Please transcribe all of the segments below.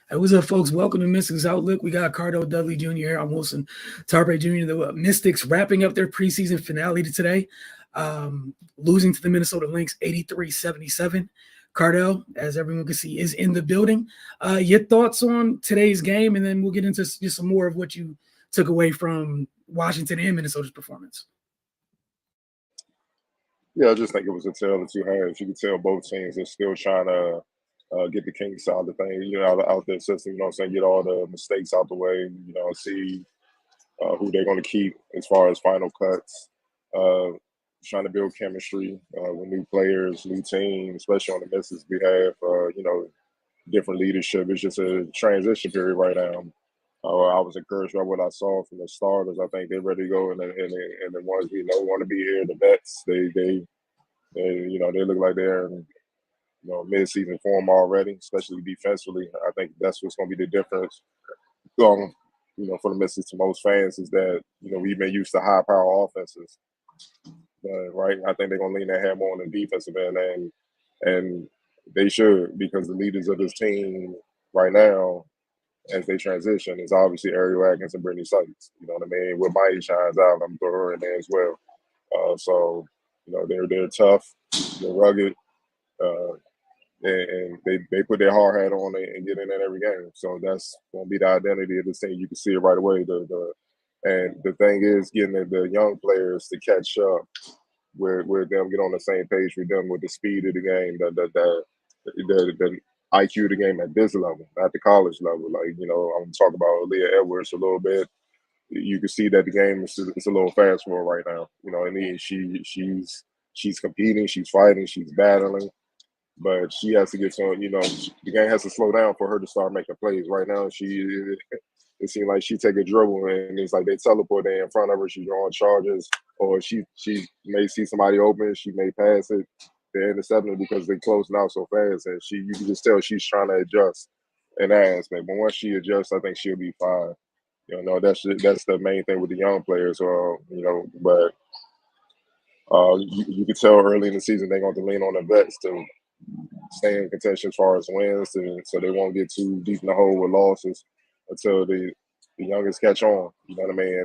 Hey, what's up, folks? Welcome to Mystics Outlook. We got Cardo Dudley Jr. here. I'm Wilson Tarpe Jr. The Mystics wrapping up their preseason finale today, losing to the Minnesota Lynx 83-77. Cardell, as everyone can see, is in the building. Your thoughts on today's game, and then we'll get into just some more of what you took away from Washington and Minnesota's performance. Yeah, I just think it was a tale of two halves. You could tell both teams are still trying to get the kinks out of the thing, out their system, you know what I'm saying, get all the mistakes out the way, see who they're going to keep as far as final cuts, uh, trying to build chemistry with new players, new team, especially on the Mets' behalf, different leadership. It's just a transition period right now. I was encouraged by what I saw from the starters. I think they're ready to go, and the ones we know want to be here, the vets, they look like they're in mid-season form already, especially defensively. I think that's what's going to be the difference. For the Mets to most fans is that we've been used to high-power offenses, right? I think they're going to lean their hand more on the defensive end, and they should, because the leaders of this team right now, as they transition, is obviously Ariel Atkins and Brittany Sykes. You know what I mean? With Mighty shines out, I'm throwing her in there as well. They're tough, they're rugged, uh, and they put their hard hat on and get in at every game. So that's going to be the identity of this team. You can see it right away. And the thing is getting the young players to catch up with them, get on the same page with them with the speed of the game, the IQ of the game at this level, at the college level. I'm talking about Leah Edwards a little bit. You can see that the game is a little fast for her right now. And she's competing, she's fighting, she's battling, but she has to get some. The game has to slow down for her to start making plays. Right now, it seems like she take a dribble and it's like they teleport there in front of her. She's drawing charges, or she may see somebody open, she may pass it. They're intercepting because they're closing out so fast, and you can just tell she's trying to adjust in that aspect. But once she adjusts, I think she'll be fine. That's the main thing with the young players. But you could tell early in the season they're going to lean on the vets to stay in contention as far as wins, so they won't get too deep in the hole with losses until the youngest catch on. You know what I mean?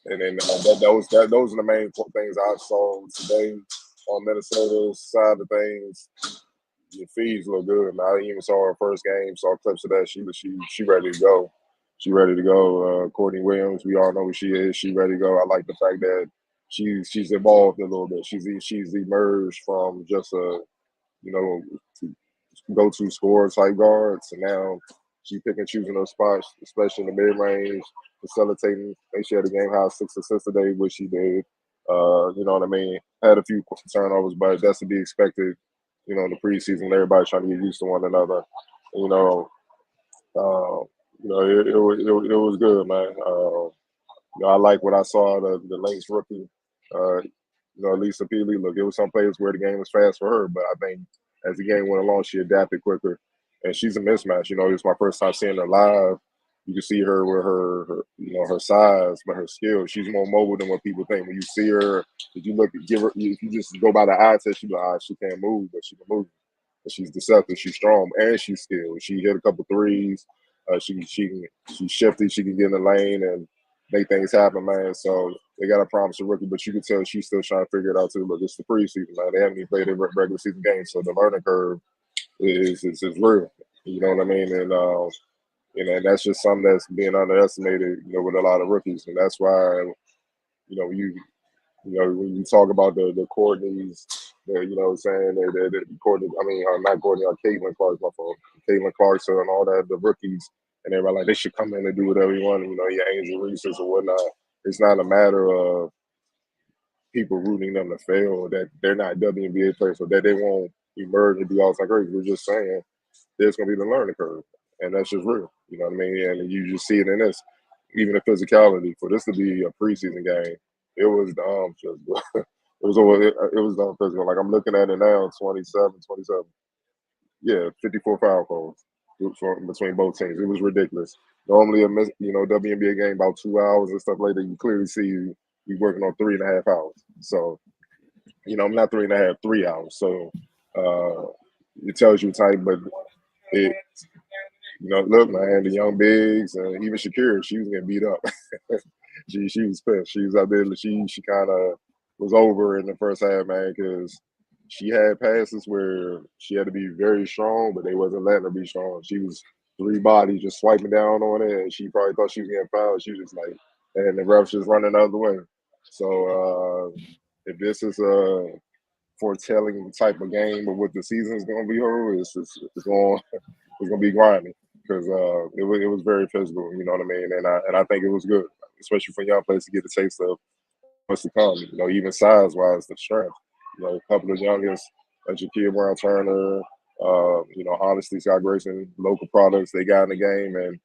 And then those are the main things I saw today on Minnesota's side of things. Your fees look good, man. I even saw her first game, saw clips of that. She ready to go. She ready to go. Courtney Williams, we all know who she is. She ready to go. I like the fact that she's evolved a little bit. She's emerged from just a go-to scorer type guard to now she pick and choosing those spots, especially in the mid range, facilitating. I think she had a game high 6 assists today, which she did. You know what I mean? Had a few turnovers, but that's to be expected. In the preseason, everybody trying to get used to one another. You know, it was good, man. I like what I saw the Lynx rookie. Lisa Peely. Look, it was some plays where the game was fast for her, but I think as the game went along, she adapted quicker, and she's a mismatch. It was my first time seeing her live. You can see her with her size, but her skill. She's more mobile than what people think. When you see her, if you just go by the eye test, she be like, she can't move, but she can move. And she's deceptive. She's strong, and she's skilled. She hit a couple threes. She's shifty. She can get in the lane and make things happen, man. So they got to promise a rookie, but you can tell she's still trying to figure it out too. Look, it's the preseason, man. They haven't even played their regular season games, so the learning curve is real. You know what I mean? And that's just something that's being underestimated, with a lot of rookies, and that's why, when you talk about the Courtney's, what I'm saying, Courtney, not Courtney, Caitlin Clark, my fault, Caitlin Clarkson and all that, the rookies, and everybody like they should come in and do whatever you want, your Angel Reese's or whatnot. It's not a matter of people rooting them to fail, that they're not WNBA players, so that they won't emerge and be all like crazy. We're just saying there's going to be the learning curve, and that's just real. You know what I mean? And you just see it in this, even the physicality. For this to be a preseason game, it was dumb. It was dumb physical. Like I'm looking at it now, 27. Yeah, 54 foul calls between both teams. It was ridiculous. Normally, WNBA game about 2 hours and stuff like that. You clearly see you working on 3.5 hours. So, I'm not 3.5, 3 hours. So it tells you tight, but it, look, man, the young bigs and even Shakira, she was getting beat up. she was pissed. She was out there. She kind of was over in the first half, man, because she had passes where she had to be very strong, but they wasn't letting her be strong. She was three bodies just swiping down on it, and she probably thought she was getting fouled. She was just like, and the refs just running the other way. So if this is a foretelling type of game of what the season is going to be, it's going to be grinding because it was very physical. You know what I mean? And I think it was good, especially for young players to get a taste of what's to come. Even size wise, the strength. A couple of youngest, Jakia Brown Turner, honestly, Scott Grayson, local products they got in the game, and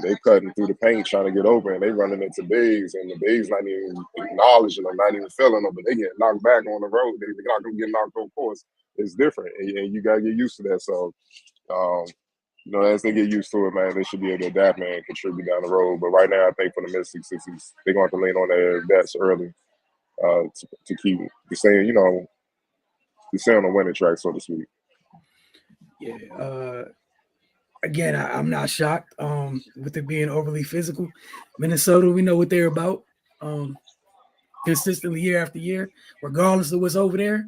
they cutting through the paint trying to get open. They running into bigs, and the bigs not even acknowledging them, not even feeling them, but they get knocked back on the road. They're not gonna get knocked off course. It's different, and you gotta get used to that. So, as they get used to it, man, they should be able to adapt and contribute down the road. But right now, I think for the Mystics, they're going to have to lean on their vets early to keep to stay, to stay on the winning track, so to speak. Yeah. Again, I'm not shocked with it being overly physical. Minnesota, we know what they're about. Consistently year after year, regardless of what's over there,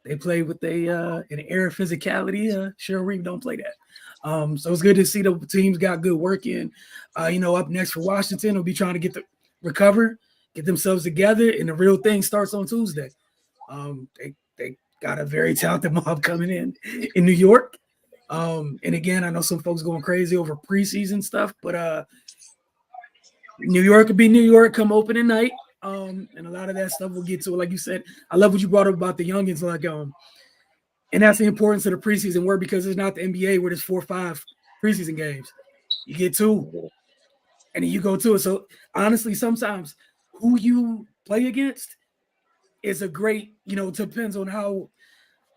they play with an air of physicality. Cheryl Reeve don't play that. So it's good to see the teams got good work in. Up next for Washington, will be trying to recover, get themselves together, and the real thing starts on Tuesday. They got a very talented mob coming in New York. And again, I know some folks going crazy over preseason stuff, but New York will be New York come opening night. And a lot of that stuff we'll get to. Like you said, I love what you brought up about the youngins. And that's the importance of the preseason work because it's not the NBA where there's 4 or 5 preseason games. You get 2, and then you go to it. So honestly, sometimes who you play against is a great, depends on how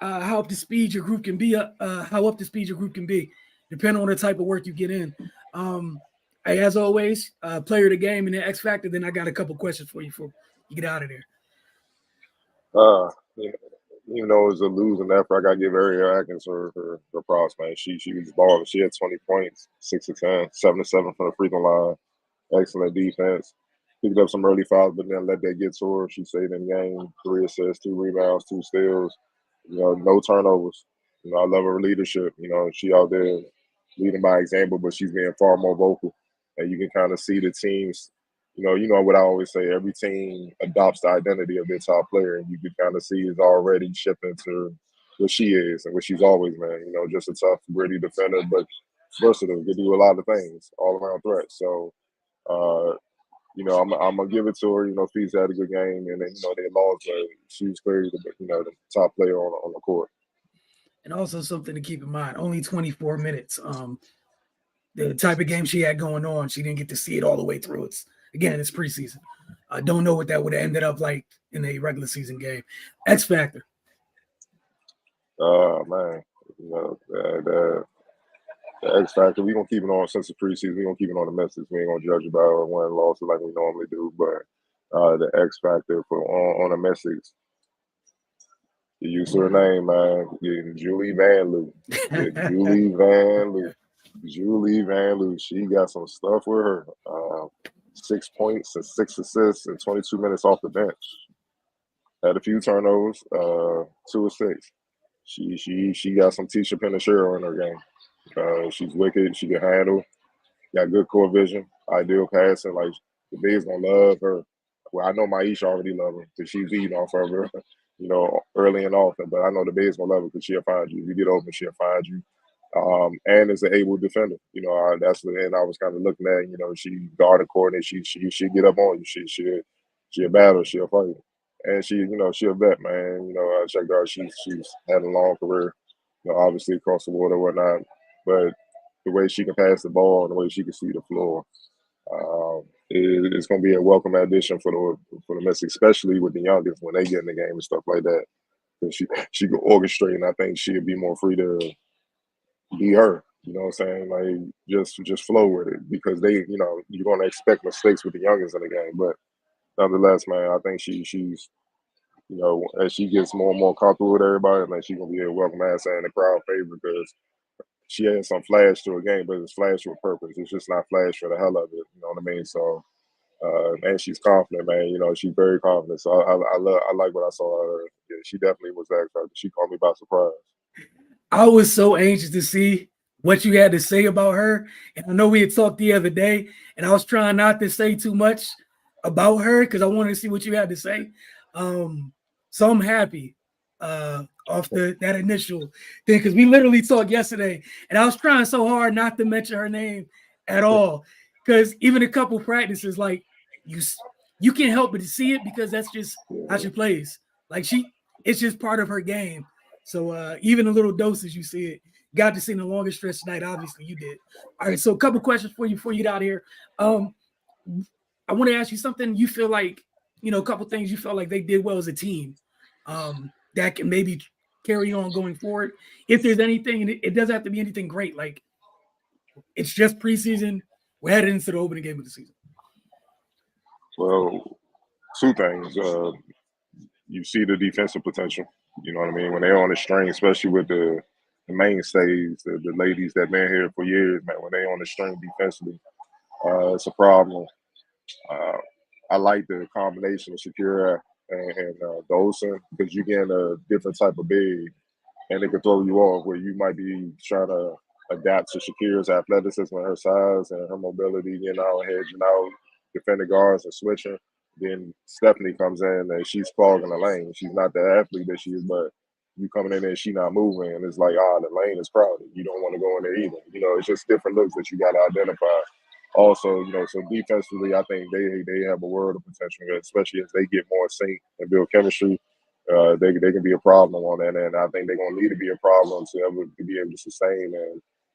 up to speed your group can be. How up to speed your group can be, depending on the type of work you get in. Hey, as always, player of the game and the X factor. Then I got a couple questions for you before you get out of there. Even though it was a losing effort, I got to give Ariel Atkins her props, man. She was balling. She had 20 points, 6 of 10, 7 of 7 from the free throw line. Excellent defense. Picked up some early fouls, but then let that get to her. She stayed in the game. 3 assists, 2 rebounds, 2 steals. No turnovers. I love her leadership. She out there leading by example, but she's being far more vocal. And you can kind of see the teams. What I always say, every team adopts the identity of their top player, and you can kind of see is already shifting to what she is and what she's always been. Just a tough, gritty defender, but versatile, can do a lot of things, all around threat. So, I'm gonna give it to her. Fees had a good game, and then they lost, but she was clearly the top player on the court. And also something to keep in mind: only 24 minutes. The type of game she had going on, she didn't get to see it all the way through. It's preseason. I don't know what that would have ended up like in a regular season game. X factor. Man, the X factor. We're gonna keep it on since the preseason. We're gonna keep it on the message. We ain't gonna judge about a win and loss like we normally do. But the X factor on the message. You use her name, man. Julie Van Loo. Julie Van Loo. Julie Van Loo. She got some stuff with her. 6 points and 6 assists and 22 minutes off the bench. Had a few turnovers, 2 of 6. She got some Tisha Penashiro in her game. She's wicked. She can handle. Got good core vision. Ideal passing. Like the bigs gonna love her. Well, I know Maisha already love her because she's eating off of her, early and often. But I know the bigs gonna love her because she'll find you. If you get open, she'll find you. And is an able defender. That's what. And I was kind of looking at. She guarded court and she get up on you. She a battle. She'll fight. And she a vet, man. I checked her out. She's had a long career. Obviously across the water and whatnot. But the way she can pass the ball and the way she can see the floor, it's going to be a welcome addition for the Mets, especially with the youngest when they get in the game and stuff like that. Because she can orchestrate, and I think she'll be more free to be her. You know what I'm saying? Like just flow with it because you're going to expect mistakes with the youngest in the game. But nonetheless, man, I think she's as she gets more and more comfortable with everybody, I think she's gonna be a welcome asset and a crowd favorite because she has some flash to her game, but it's flash with purpose. It's just not flash for the hell of it. You know what I mean? So, and she's confident, man. You know, she's very confident. So I like what I saw her. Yeah, she definitely was that. She caught me by surprise. I was so anxious to see what you had to say about her. And I know we had talked the other day, and I was trying not to say too much about her because I wanted to see what you had to say. So I'm happy off that initial thing because we literally talked yesterday, and I was trying so hard not to mention her name at all because even a couple practices, like you can't help but to see it because that's just how she plays. Like it's just part of her game. So even a little doses, you see it. Got to see in the longest stretch tonight. Obviously, you did. All right. So a couple questions for you before you get out of here. I want to ask you something. You feel like a couple things you felt like they did well as a team that can maybe carry on going forward. If there's anything, and it doesn't have to be anything great. Like it's just preseason. We're headed into the opening game of the season. Well, two things. You see the defensive potential. You know what I mean? When they're on the string, especially with the mainstays, the ladies that been here for years, man, when they on the string defensively, it's a problem. Uh, I like the combination of Shakira and Dolson because you get a different type of big, and it can throw you off where you might be trying to adapt to Shakira's athleticism and her size and her mobility, hedging out, defending guards and switching. Then Stephanie comes in and she's clogging the lane. She's not the athlete that she is, but you coming in there and she not moving, and it's like, the lane is crowded. You don't want to go in there either. It's just different looks that you got to identify. Also, so defensively, I think they have a world of potential, especially as they get more sync and build chemistry. They can be a problem on that end. I think they're gonna need to be a problem to be able to sustain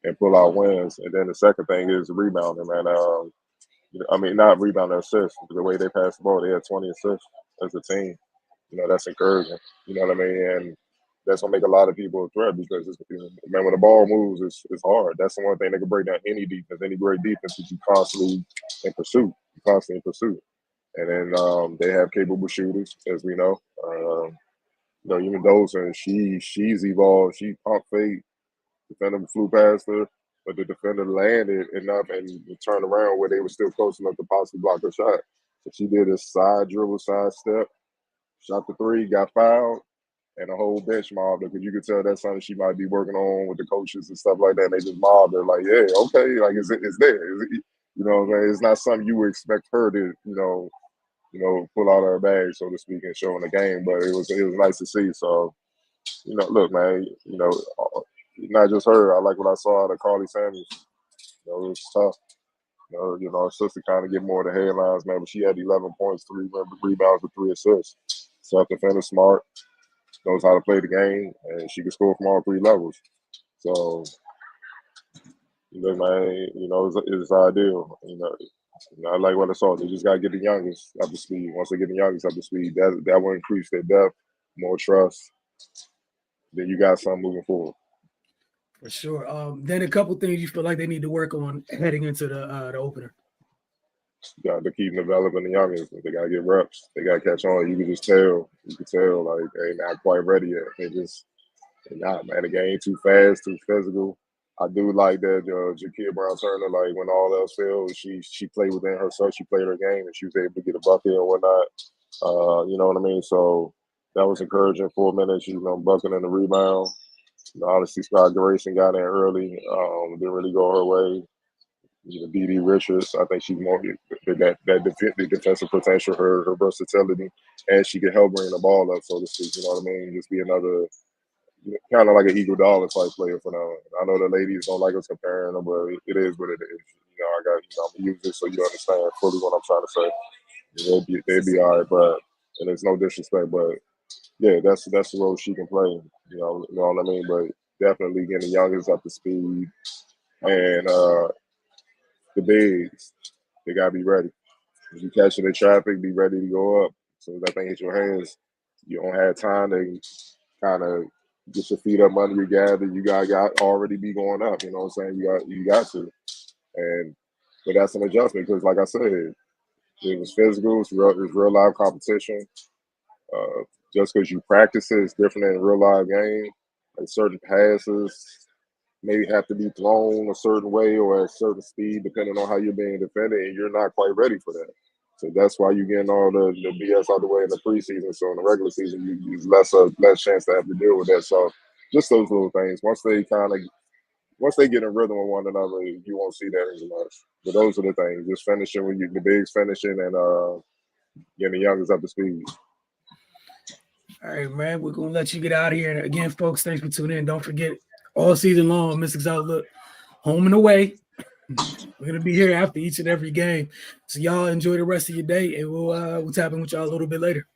and pull out wins. And then the second thing is rebounding, man. I mean, not rebounding, assists. The way they pass the ball, they had 20 assists as a team. That's encouraging. You know what I mean? And that's gonna make a lot of people a threat because man, when the ball moves, it's hard. That's the one thing that can break down any defense, any great defense, is you constantly in pursuit. You constantly in pursuit. And then they have capable shooters, as we know. Even Dolson, she's evolved. She pump fake, defender flew past her, but the defender landed enough and turned around where they were still close enough to possibly block her shot. So she did a side dribble, side step, shot the three, got fouled, and the whole bench mobbed her because you could tell that's something she might be working on with the coaches and stuff like that. And they just mobbed her like, yeah, okay, like it's there. You know what I mean? It's not something you would expect her to, pull out her bag, so to speak, and show in the game. But it was nice to see. So, look, man, not just her. I like what I saw out of Carly Samuels. It was tough. Her sister kind of get more of the headlines, man, but she had 11 points, 3 rebounds, with 3 assists. Self-defender, smart, knows how to play the game, and she can score from all 3 levels. So, man, it's ideal. I like what I saw. They just got to get the youngest up to speed. Once they get the youngest up to speed, that will increase their depth, more trust. Then you got something moving forward. For sure. Then a couple things you feel like they need to work on heading into the opener. Got to keep developing the youngest. They got to get reps. They got to catch on. You can just tell. You can tell like they're not quite ready yet. They're not, man. The game too fast, too physical. I do like that Jakia Brown-Turner, like when all else failed, she played within herself. She played her game and she was able to get a bucket and whatnot. You know what I mean? So that was encouraging. 4 minutes, bucking in the rebound. Honestly, Scott Grayson got in early. Didn't really go her way. Dee Richards, I think she's more that defensive potential, her versatility, and she can help bring the ball up, so to speak. You know what I mean? Just be another kind of like an Iguodala type player for now. I know the ladies don't like us comparing them, but it is what it is. I'm gonna use this so you understand fully what I'm trying to say. They'd be all right, but and there's no disrespect, but yeah, that's the role she can play. You know what I mean? But definitely getting the youngest up to speed, and the bigs, they gotta be ready. If you catching the traffic, be ready to go up. So if that thing hit your hands, you don't have time to kind of get your feet up under your gather. You got already be going up. You know what I'm saying? You got to, but that's an adjustment because, like I said, it was physical. It's real live competition. Just because you practice it is different than a real live game. Like certain passes, maybe have to be thrown a certain way or at a certain speed, depending on how you're being defended, and you're not quite ready for that. So that's why you're getting all the BS out the way in the preseason. So in the regular season, you less chance to have to deal with that. So just those little things. Once they get in rhythm with one another, you won't see that as much. But those are the things. Just finishing when the bigs finishing and getting the youngest up to speed. All right, man. We're gonna let you get out of here. And again, folks, thanks for tuning in. Don't forget, all season long, Mystics Outlook, home and away. We're gonna be here after each and every game. So y'all enjoy the rest of your day, and we'll tap in with y'all a little bit later.